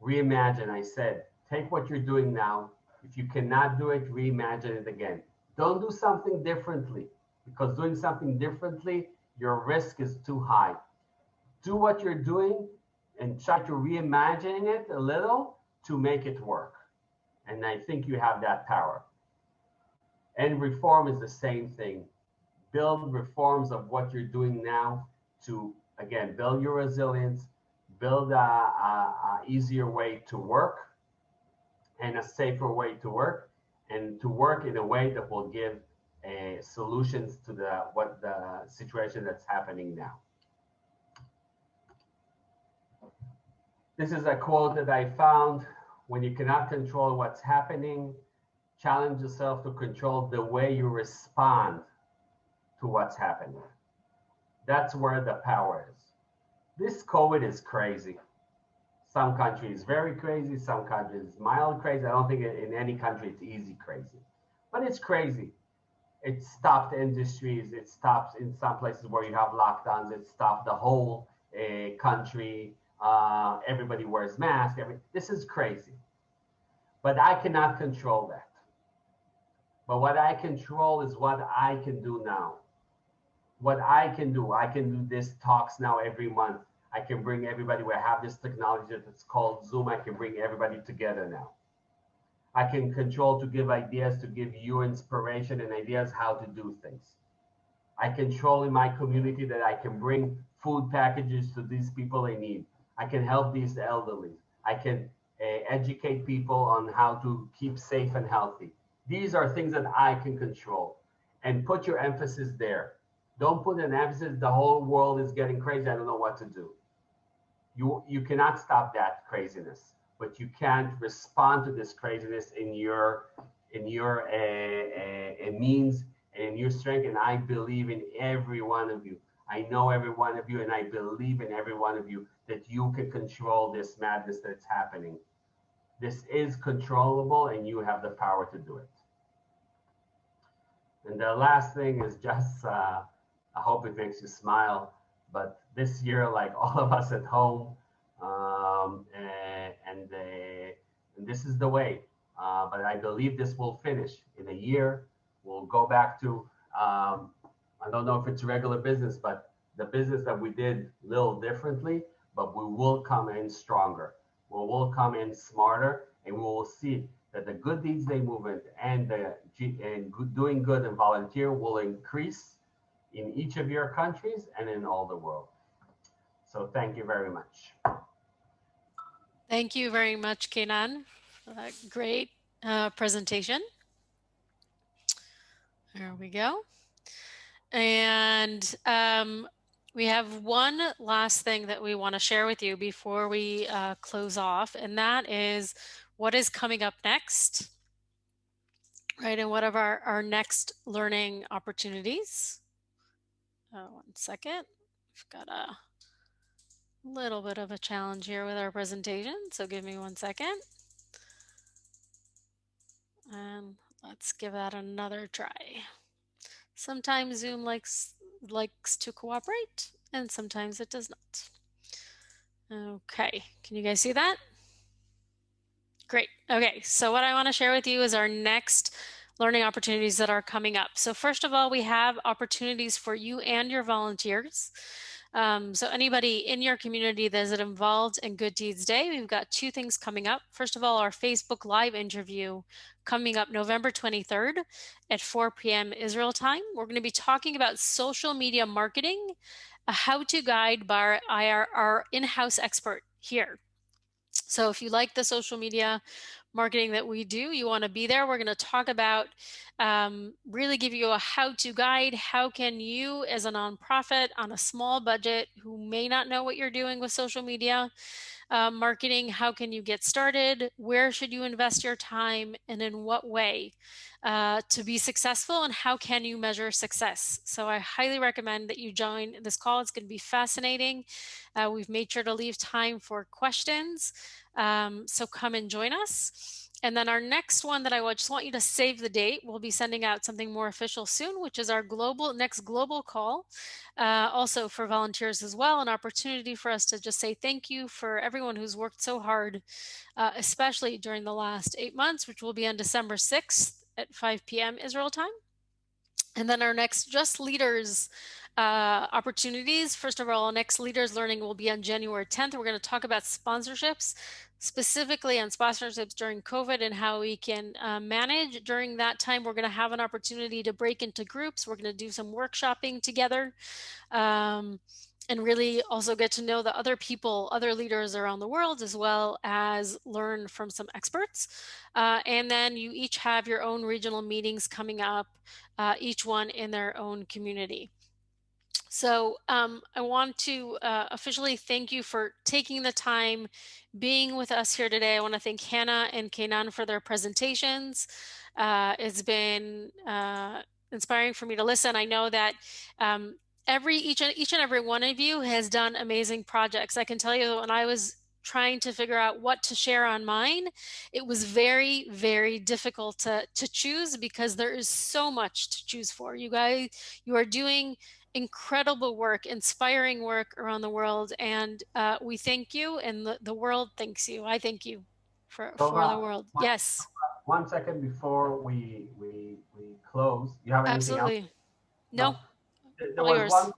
Reimagine, I said, take what you're doing now. If you cannot do it, reimagine it again. Don't do something differently, because doing something differently, your risk is too high. Do what you're doing and try to reimagine it a little to make it work. And I think you have that power. And reform is the same thing. Build reforms of what you're doing now to, again, build your resilience, build a easier way to work and a safer way to work, and to work in a way that will give solutions to the situation that's happening now. This is a quote that I found: when you cannot control what's happening, challenge yourself to control the way you respond to what's happening. That's where the power is. This COVID is crazy. Some countries very crazy, some countries mild crazy. I don't think in any country it's easy crazy, but it's crazy. It stopped industries. It stops in some places where you have lockdowns. It stopped the whole country. Everybody wears masks. This is crazy. But I cannot control that. But what I control is what I can do now. What I can do this talks now every month. I can bring everybody. We have this technology that's called Zoom. I can bring everybody together now. I can control to give ideas, to give you inspiration and ideas how to do things. I control in my community that I can bring food packages to these people in need. I can help these elderly. I can educate people on how to keep safe and healthy. These are things that I can control. And put your emphasis there. Don't put an emphasis, the whole world is getting crazy, I don't know what to do. You cannot stop that craziness, but you can't respond to this craziness in your means and in your strength. And I believe in every one of you. I know every one of you, and I believe in every one of you that you can control this madness that's happening. This is controllable, and you have the power to do it. And the last thing is just, I hope it makes you smile, but this year, like all of us at home, and this is the way. But I believe this will finish in a year. We'll go back to, I don't know if it's regular business, but the business that we did a little differently, but we will come in stronger. We will come in smarter, and we will see that the Good Deeds Day movement and doing good and volunteer will increase in each of your countries and in all the world. So thank you very much. Thank you very much, Kenan, for that great presentation. There we go. And we have one last thing that we want to share with you before we close off, and that is what is coming up next, right? And what are our next learning opportunities? One second. We've got a little bit of a challenge here with our presentation, so give me 1 second. And let's give that another try. Sometimes Zoom likes to cooperate, and sometimes it does not. Okay, can you guys see that? Great. Okay, so what I want to share with you is our next learning opportunities that are coming up. So first of all, we have opportunities for you and your volunteers. So anybody in your community that is involved in Good Deeds Day, we've got 2 things coming up. First of all, our Facebook Live interview coming up November 23rd at 4 p.m. Israel time. We're going to be talking about social media marketing, a how-to guide by our in-house expert here. So if you like the social media marketing that we do, you want to be there. We're going to talk about really give you a how-to guide. How can you, as a nonprofit on a small budget who may not know what you're doing with social media marketing, how can you get started? Where should you invest your time, and in what way to be successful, and how can you measure success? So I highly recommend that you join this call. It's going to be fascinating. We've made sure to leave time for questions. So come and join us. And then our next one that I just want you to save the date. We'll be sending out something more official soon, which is our next global call, also for volunteers as well, an opportunity for us to just say thank you for everyone who's worked so hard, especially during the last 8 months, which will be on December 6th at 5 p.m. Israel time. And then our next Just Leaders opportunities. First of all, our next Leaders Learning will be on January 10th. We're going to talk about sponsorships, specifically on sponsorships during COVID and how we can manage during that time. We're going to have an opportunity to break into groups. We're going to do some workshopping together. And really also get to know the other people, other leaders around the world, as well as learn from some experts. And then you each have your own regional meetings coming up, each one in their own community. So I want to officially thank you for taking the time being with us here today. I want to thank Hannah and Kenan for their presentations. It's been inspiring for me to listen. I know that each and every one of you has done amazing projects. I can tell you that when I was trying to figure out what to share on mine, it was very, very difficult to choose because there is so much to choose for. You guys, you are doing incredible work, inspiring work around the world, and we thank you, and the world thanks you. I thank you for the world. Yes. 1 second before we close. You have anything else? Absolutely. No. There was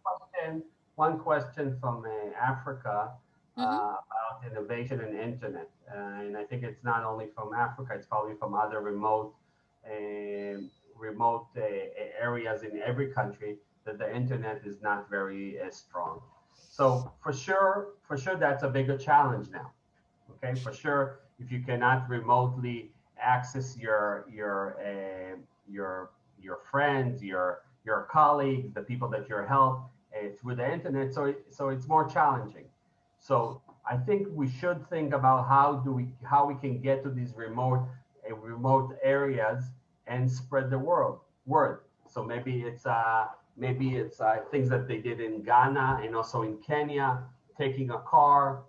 one question from Africa about innovation and internet, and I think it's not only from Africa; it's probably from other remote areas in every country that the internet is not very strong. So for sure, that's a bigger challenge now. Okay, for sure, if you cannot remotely access your friends, your colleagues, the people that you help through the internet, so it's more challenging. So I think we should think about how we can get to these remote areas and spread the word. So maybe it's things that they did in Ghana and also in Kenya, taking a car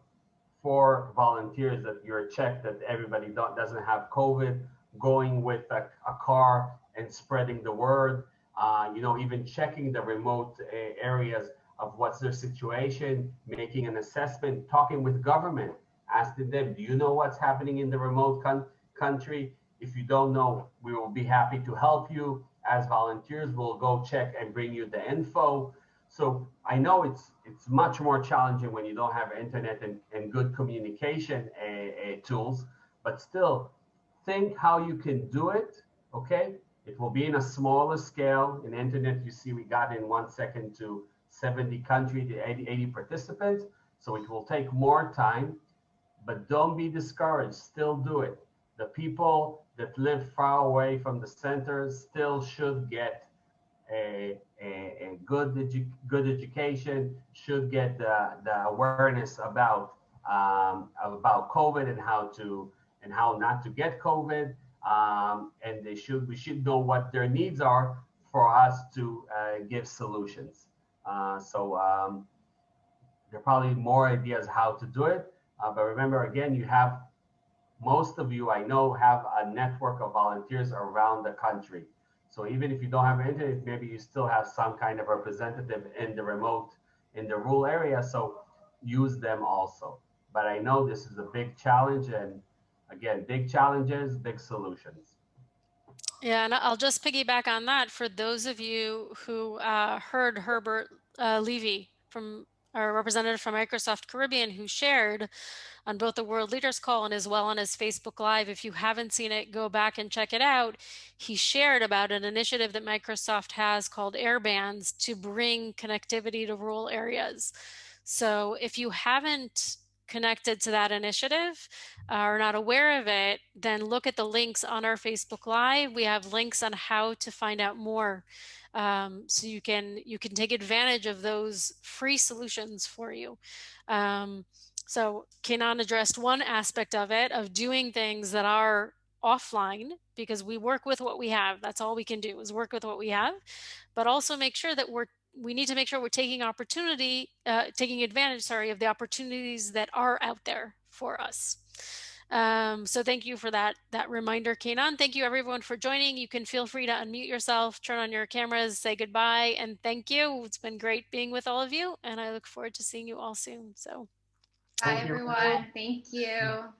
for volunteers that you're checked that everybody doesn't have COVID, going with a car and spreading the word. Even checking the remote areas of what's their situation, making an assessment, talking with government, asking them, do you know what's happening in the remote country? If you don't know, we will be happy to help you. As volunteers, we'll go check and bring you the info. So I know it's much more challenging when you don't have internet and good communication tools, but still think how you can do it, okay? It will be in a smaller scale. In internet, you see we got in 1 second to 70 countries, 80 participants. So it will take more time, but don't be discouraged. Still do it. The people that live far away from the centers still should get a good education, should get the awareness about COVID and how not to get COVID, and we should know what their needs are for us to give solutions. So there are probably more ideas how to do it, but remember again, you have most of you I know have a network of volunteers around the country. So even if you don't have internet, maybe you still have some kind of representative in the remote, in the rural area. So use them also. But I know this is a big challenge, and again, big challenges, big solutions. Yeah, and I'll just piggyback on that for those of you who heard Herbert Levy from our representative from Microsoft Caribbean, who shared on both the World Leaders Call and as well on his Facebook Live. If you haven't seen it, go back and check it out. He shared about an initiative that Microsoft has called Airbands to bring connectivity to rural areas. So if you haven't connected to that initiative or not aware of it, then look at the links on our Facebook Live. We have links on how to find out more. So you can take advantage of those free solutions for you. So Kenan addressed one aspect of it, of doing things that are offline, because we work with what we have. That's all we can do, is work with what we have, but also make sure that we need to make sure we're taking advantage, of the opportunities that are out there for us. So thank you for that reminder, Kenan. Thank you everyone for joining. You can feel free to unmute yourself, turn on your cameras, say goodbye, and thank you. It's been great being with all of you, and I look forward to seeing you all soon. So Bye, everyone. Thank you.